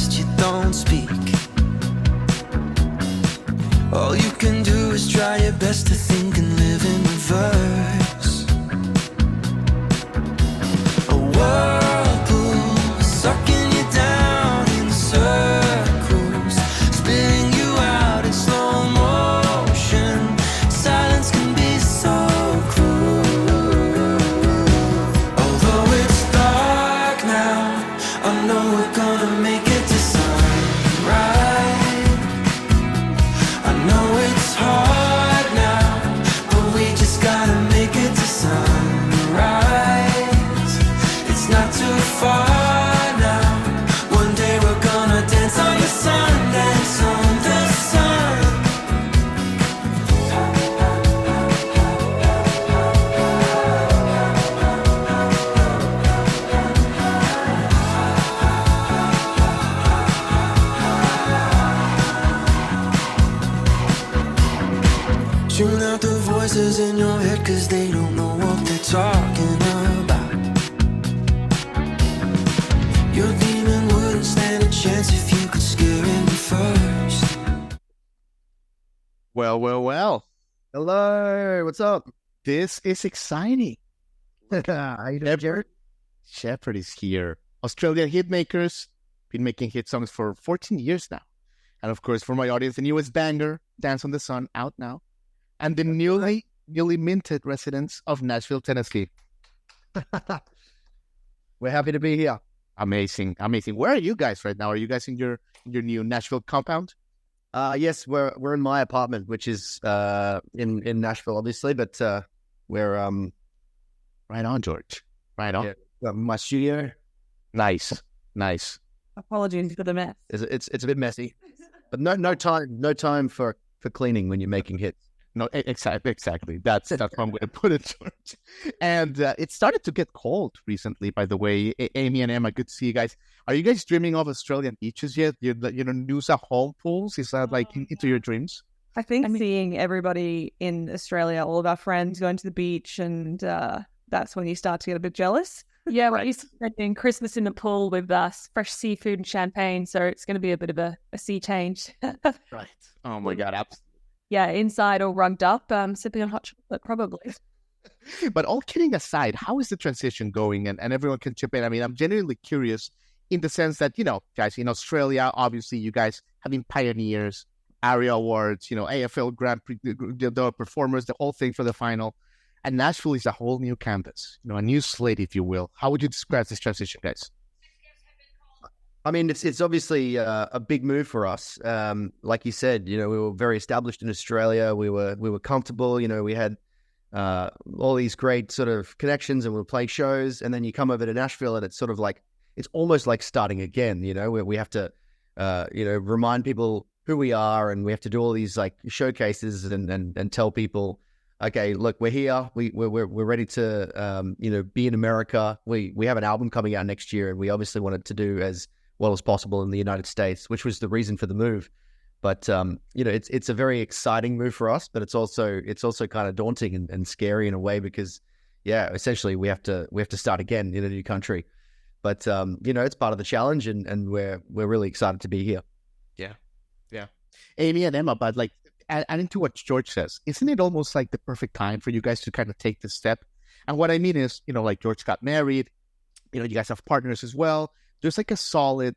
best you don't speak. All you can do is try your best to think and live in reverse. A whirlpool sucking you down in circles, spitting you out in slow motion. Silence can be so cruel. Although it's dark now, I know we're gonna make it to sunrise. I know it's hard now, but we just gotta make it to sunrise. It's not too far now. One day we're gonna dance on the sun, dance on the sun. Tune out the voices in your head, cause they don't know what they're talking about. Your demon wouldn't stand a chance if you could scare him first. Well. Hello, what's up? This is exciting. How you doing, Jared? Sheppard is here. Australian hitmakers, been making hit songs for 14 years now. And of course, for my audience, the newest banger, Dance on the Sun, out now. And the newly minted residents of Nashville, Tennessee. We're happy to be here. Amazing. Where are you guys right now? Are you guys in your new Nashville compound? Yes, we're in my apartment, which is in Nashville, obviously, but we're Right on, George. Right on. my studio. Nice. Apologies for the mess. It's a bit messy, but no time for cleaning when you're making hits. No, exactly. That's how I'm going to put it, George. And it started to get cold recently, by the way. Amy and Emma, good to see you guys. Are you guys dreaming of Australian beaches yet? Noosa home pools? Is that into your dreams? I think seeing everybody in Australia, all of our friends going to the beach, and that's when you start to get a bit jealous. Yeah, we're used to spending Christmas in the pool with fresh seafood and champagne, so it's going to be a bit of a sea change. Right. Oh my God, absolutely. Yeah, inside or rugged up, sipping on hot chocolate, probably. But all kidding aside, how is the transition going? And everyone can chip in. I mean, I'm genuinely curious in the sense that, guys, in Australia, obviously you guys have been pioneers, ARIA Awards, AFL Grand Prix, the performers, the whole thing for the final. And Nashville is a whole new campus, a new slate, if you will. How would you describe this transition, guys? I mean, it's obviously a big move for us. Like you said, we were very established in Australia. We were comfortable. We had all these great sort of connections, and we were playing shows. And then you come over to Nashville, and it's sort of like it's almost like starting again. We have to remind people who we are, and we have to do all these like showcases and tell people, okay, look, we're here. We're ready to be in America. We have an album coming out next year, and we obviously wanted to do as well as possible in the United States, which was the reason for the move. But it's a very exciting move for us, but it's also kind of daunting and scary in a way because essentially we have to start again in a new country. But it's part of the challenge, and we're really excited to be here. Yeah. Amy and Emma, but adding to what George says, isn't it almost like the perfect time for you guys to kind of take this step? And what I mean is, George got married, you guys have partners as well. There's a solid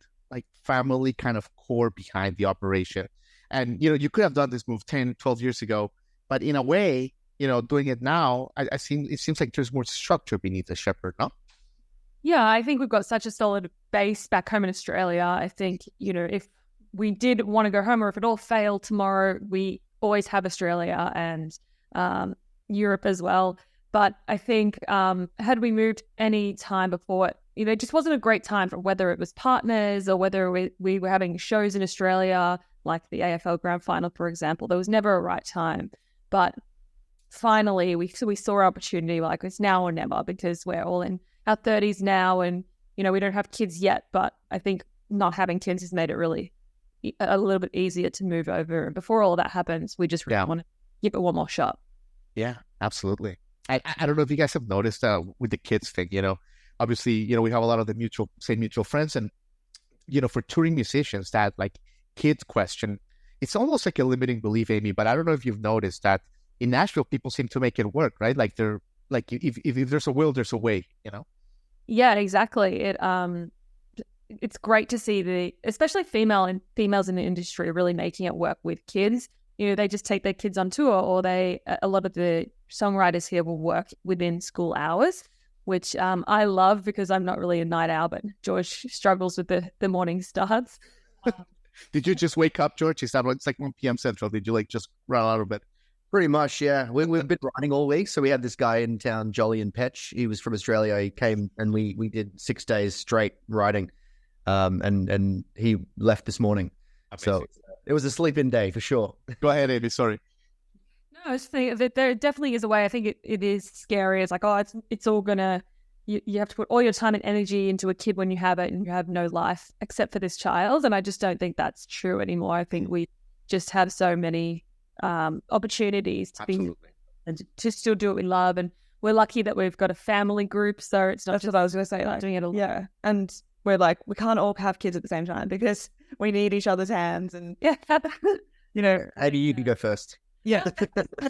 family kind of core behind the operation. And, you could have done this move 10, 12 years ago, but in a way, doing it now, it seems like there's more structure beneath the Sheppard, no? Yeah, I think we've got such a solid base back home in Australia. I think, if we did want to go home or if it all failed tomorrow, we always have Australia and Europe as well. But I think had we moved any time before, it just wasn't a great time for whether it was partners or whether we were having shows in Australia, like the AFL Grand Final, for example. There was never a right time. But finally, we saw our opportunity, it's now or never, because we're all in our 30s now and, we don't have kids yet. But I think not having kids has made it really a little bit easier to move over. And before all of that happens, we just really want to give it one more shot. Yeah, absolutely. I don't know if you guys have noticed with the kids thing, obviously, we have a lot of the mutual friends, and for touring musicians, that like kids question, it's almost like a limiting belief, Amy. But I don't know if you've noticed that in Nashville, people seem to make it work, right? Like they're like, if there's a will, there's a way, Yeah, exactly. It's great to see especially females in the industry really making it work with kids. They just take their kids on tour, or a lot of the songwriters here will work within school hours, which I love because I'm not really a night owl, but George struggles with the morning starts. Did you just wake up, George? Is that what it's like 1 p.m. Central? Did you like just run out of bed? Pretty much, yeah. We've been riding all week. So we had this guy in town, Jolly and Petch. He was from Australia. He came and we did 6 days straight riding. And he left this morning. Amazing. So it was a sleep-in day for sure. Go ahead, Amy. Sorry. No, I was thinking that there definitely is a way. I think it is scary. It's like, it's all gonna. You have to put all your time and energy into a kid when you have it, and you have no life except for this child. And I just don't think that's true anymore. I think we just have so many opportunities to Absolutely. be and to still do what we love. And we're lucky that we've got a family group, so it's not That's just what I was going to say. doing it alone. Yeah. And we're like, we can't all have kids at the same time because we need each other's hands. And, Yeah. Maybe you can go first. yeah.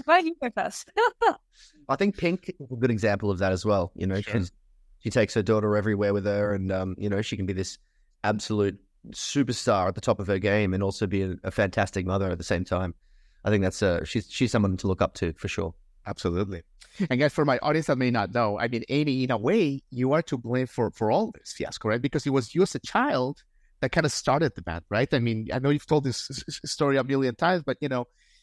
Why don't you go first? I think Pink is a good example of that as well. Because she takes her daughter everywhere with her, and she can be this absolute superstar at the top of her game, and also be a fantastic mother at the same time. I think that's she's someone to look up to for sure. Absolutely. And guys, for my audience that may not know, I mean, Amy, in a way, you are to blame for all this fiasco, right? Because it was you as a child that kind of started the band, right? I mean, I know you've told this story a million times, but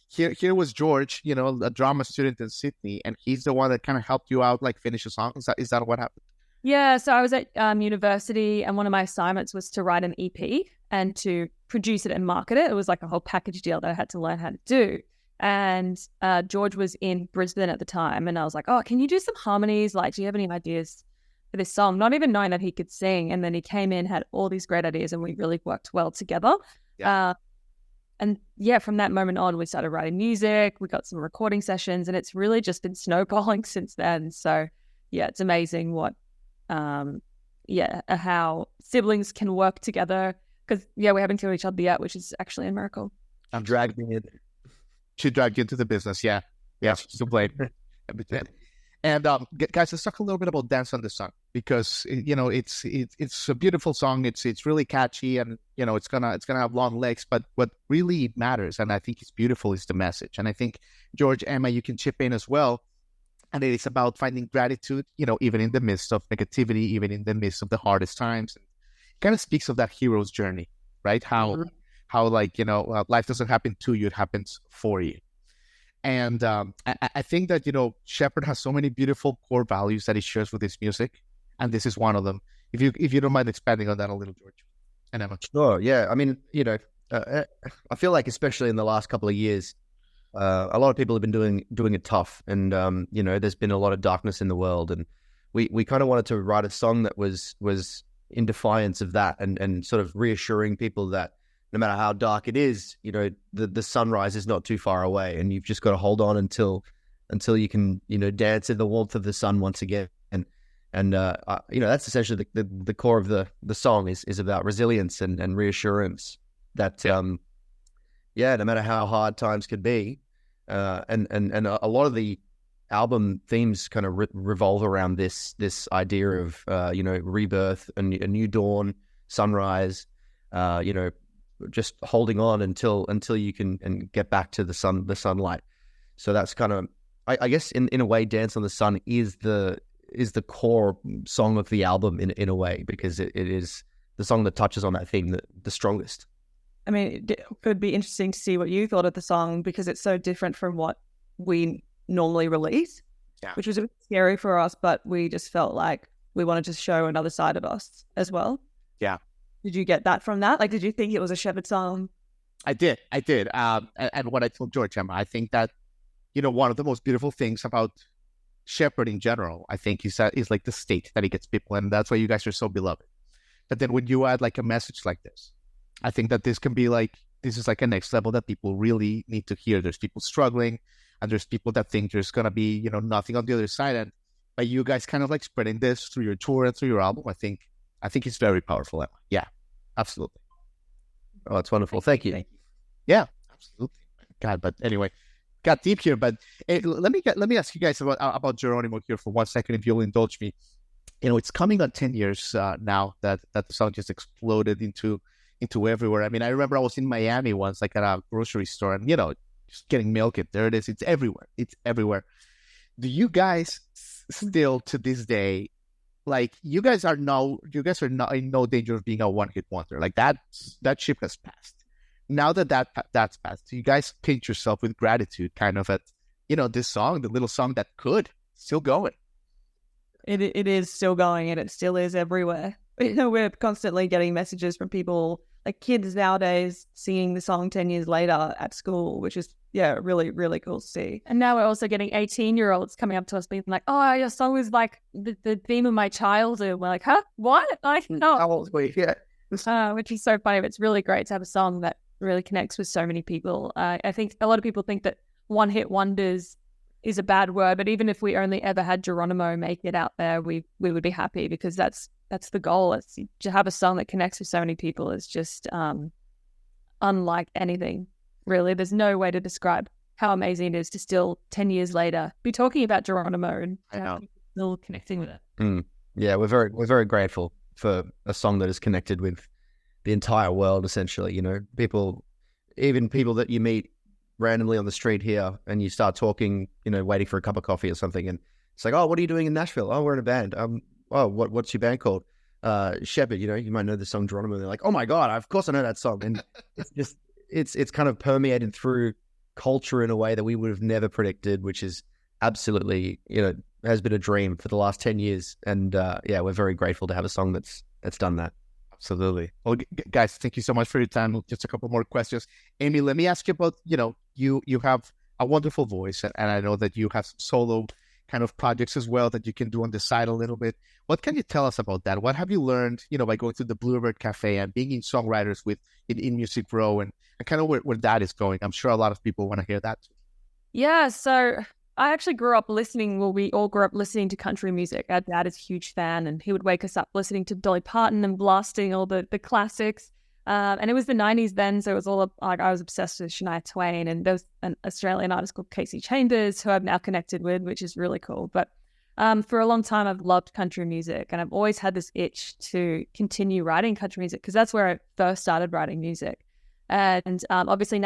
here was George, a drama student in Sydney, and he's the one that kind of helped you out, like finish a song. Is that what happened? Yeah, so I was at university, and one of my assignments was to write an EP and to produce it and market it. It was like a whole package deal that I had to learn how to do. And George was in Brisbane at the time, and I was like, "Oh, can you do some harmonies? Like, do you have any ideas for this song?" Not even knowing that he could sing. And then he came in, had all these great ideas, and we really worked well together. Yeah. And yeah, from that moment on, we started writing music. We got some recording sessions, and it's really just been snowballing since then. So yeah, it's amazing what how siblings can work together, because we haven't killed each other yet, which is actually a miracle. I'm dragged me in. She dragged you into the business, yeah. She's to blame. And guys, let's talk a little bit about "Dance on the Sun," because it's a beautiful song. It's really catchy, and it's gonna have long legs. But what really matters, and I think it's beautiful, is the message. And I think George, Emma, you can chip in as well. And it is about finding gratitude, even in the midst of negativity, even in the midst of the hardest times. It kind of speaks of that hero's journey, right? How life doesn't happen to you; it happens for you. And I think that Sheppard has so many beautiful core values that he shares with his music, and this is one of them. If you don't mind expanding on that a little, George and Emma. Sure. Yeah. I mean, I feel like especially in the last couple of years, a lot of people have been doing it tough, and there's been a lot of darkness in the world, and we kind of wanted to write a song that was in defiance of that, and sort of reassuring people that no matter how dark it is, the sunrise is not too far away, and you've just got to hold on until you can dance in the warmth of the sun once again. And that's essentially the core of the song is about resilience and reassurance that no matter how hard times could be, and a lot of the album themes kind of revolve around this idea of rebirth and a new dawn, sunrise, just holding on until you can and get back to the sunlight. So that's kind of, I guess in a way, "Dance on the Sun" is the core song of the album in a way, because it is the song that touches on that theme the strongest. I mean, it would be interesting to see what you thought of the song, because it's so different from what we normally release, which was a bit scary for us, but we just felt like we wanted to show another side of us as well. Yeah. Did you get that from that? Like, did you think it was a Sheppard song? I did. And what I told George, Emma, I think that, one of the most beautiful things about Sheppard in general, I think, is like the state that he gets people, and that's why you guys are so beloved. But then when you add like a message like this, I think that this is like a next level that people really need to hear. There's people struggling, and there's people that think there's going to be, nothing on the other side. And by you guys kind of like spreading this through your tour and through your album, I think it's very powerful, Emma. Yeah. Absolutely. Oh, that's wonderful. Thank you. Yeah, absolutely. God, but anyway, got deep here. But let me ask you guys about Geronimo here for 1 second, if you'll indulge me. It's coming on 10 years now that the song just exploded into everywhere. I mean, I remember I was in Miami once, like at a grocery store, and just getting milk. There it is. It's everywhere. It's everywhere. Do you guys still to this day, like you guys are not in no danger of being a one-hit wonder? Like that ship has passed. Now that's passed, do you guys paint yourself with gratitude, kind of at this song, the little song that could still going? It is still going, and it still is everywhere. We're constantly getting messages from people, like kids nowadays, singing the song 10 years later at school, which is, really, really cool to see. And now we're also getting 18-year-olds coming up to us being like, oh, your song was like the theme of my childhood. We're like, huh? What? I know. How old were you? Yeah. Which is so funny. It's really great to have a song that really connects with so many people. I think a lot of people think that one-hit wonders is a bad word, but even if we only ever had Geronimo make it out there, we would be happy, because that's the goal. It's to have a song that connects with so many people is just unlike anything, really. There's no way to describe how amazing it is to still 10 years later be talking about Geronimo and still connecting with it. Yeah, we're very grateful for a song that is connected with the entire world, essentially. Even people that you meet randomly on the street here, and you start talking, waiting for a cup of coffee or something, and it's like, oh, what are you doing in Nashville? Oh, we're in a band. Oh, what's your band called? Sheppard. You might know the song Geronimo. They're like, oh my God, of course I know that song. And it's just it's kind of permeated through culture in a way that we would have never predicted, which is absolutely, has been a dream for the last 10 years. And we're very grateful to have a song that's done that. Absolutely. Well, guys, thank you so much for your time. Just a couple more questions. Amy, let me ask you about, you have a wonderful voice, and I know that you have some solo kind of projects as well that you can do on the side a little bit. What can you tell us about that? What have you learned, by going to the Bluebird Cafe and being in Songwriters in Music Row, and kind of where that is going? I'm sure a lot of people want to hear that too. Yeah, so I actually grew up listening, we all grew up listening to country music. Our dad is a huge fan, and he would wake us up listening to Dolly Parton and blasting all the classics. And it was the 90s then, so it was all like I was obsessed with Shania Twain, and there was an Australian artist called Casey Chambers, who I've now connected with, which is really cool. But for a long time, I've loved country music, and I've always had this itch to continue writing country music, because that's where I first started writing music. And obviously,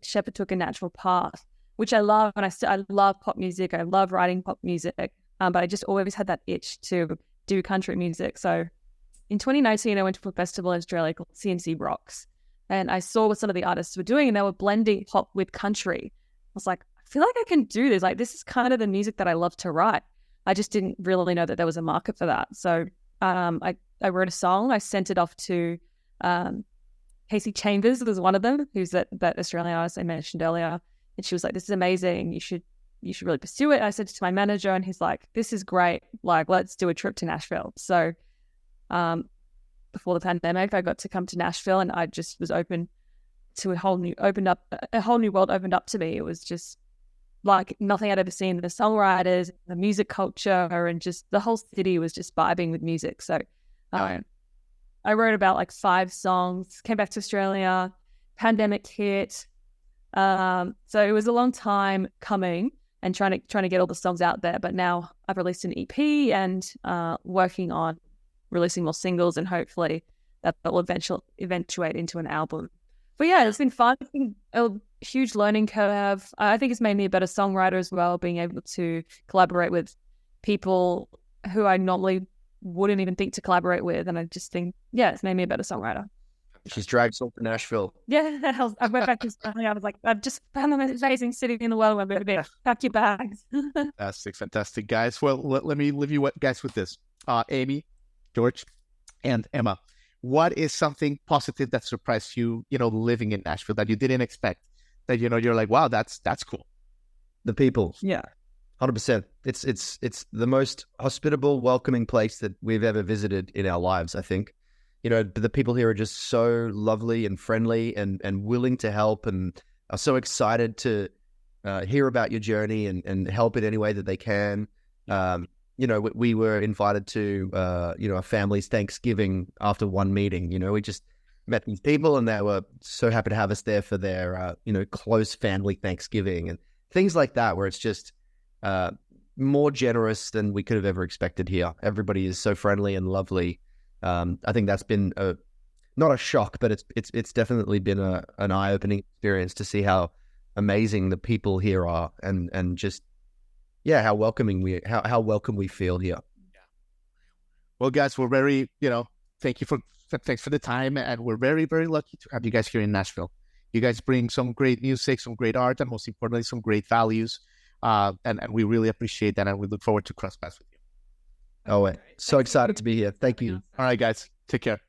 Sheppard took a natural path, which I love, and I love pop music. I love writing pop music, but I just always had that itch to do country music. So in 2019, I went to a festival in Australia called CNC Rocks, and I saw what some of the artists were doing, and they were blending pop with country. I was like, I feel like I can do this. Like, this is kind of the music that I love to write. I just didn't really know that there was a market for that. So I wrote a song. I sent it off to Casey Chambers was one of them, who's that Australian artist I mentioned earlier. And she was like, this is amazing. You should really pursue it. I said it to my manager, and he's like, this is great. Like, let's do a trip to Nashville. So before the pandemic, I got to come to Nashville, and I just was open to a whole new world opened up to me. It was just like nothing I'd ever seen. The songwriters, the music culture, and just the whole city was just vibing with music. So I wrote about like 5 songs, came back to Australia, pandemic hit. So it was a long time coming and trying to get all the songs out there. But now I've released an EP and working on releasing more singles, and hopefully that will eventuate into an album. But yeah, it's been fun. It's been a huge learning curve. I think it's made me a better songwriter as well, being able to collaborate with people who I normally wouldn't even think to collaborate with. And I just think, it's made me a better songwriter. She's dragged us all to Nashville. Yeah, I went back to Australia. I was like, I've just found the most amazing city in the world. Pack your bags. Fantastic, guys. Well, let me leave you guys with this. Amy, George, and Emma, what is something positive that surprised you, living in Nashville, that you didn't expect, that, you're like, wow, that's cool? The people. Yeah. 100%. It's the most hospitable, welcoming place that we've ever visited in our lives, I think. The people here are just so lovely and friendly and willing to help, and are so excited to hear about your journey and help in any way that they can. We were invited to, a family's Thanksgiving after one meeting. We just met these people, and they were so happy to have us there for their close family Thanksgiving and things like that, where it's just more generous than we could have ever expected here. Everybody is so friendly and lovely. I think that's been not a shock, but it's definitely been an eye-opening experience to see how amazing the people here are, and just how welcoming how welcome we feel here. Well, guys, we're very thanks for the time, and we're very, very lucky to have you guys here in Nashville. You guys bring some great music, some great art, and most importantly, some great values. And we really appreciate that, and we look forward to cross paths with you. Oh, so excited to be here. Thank you. All right, guys, take care.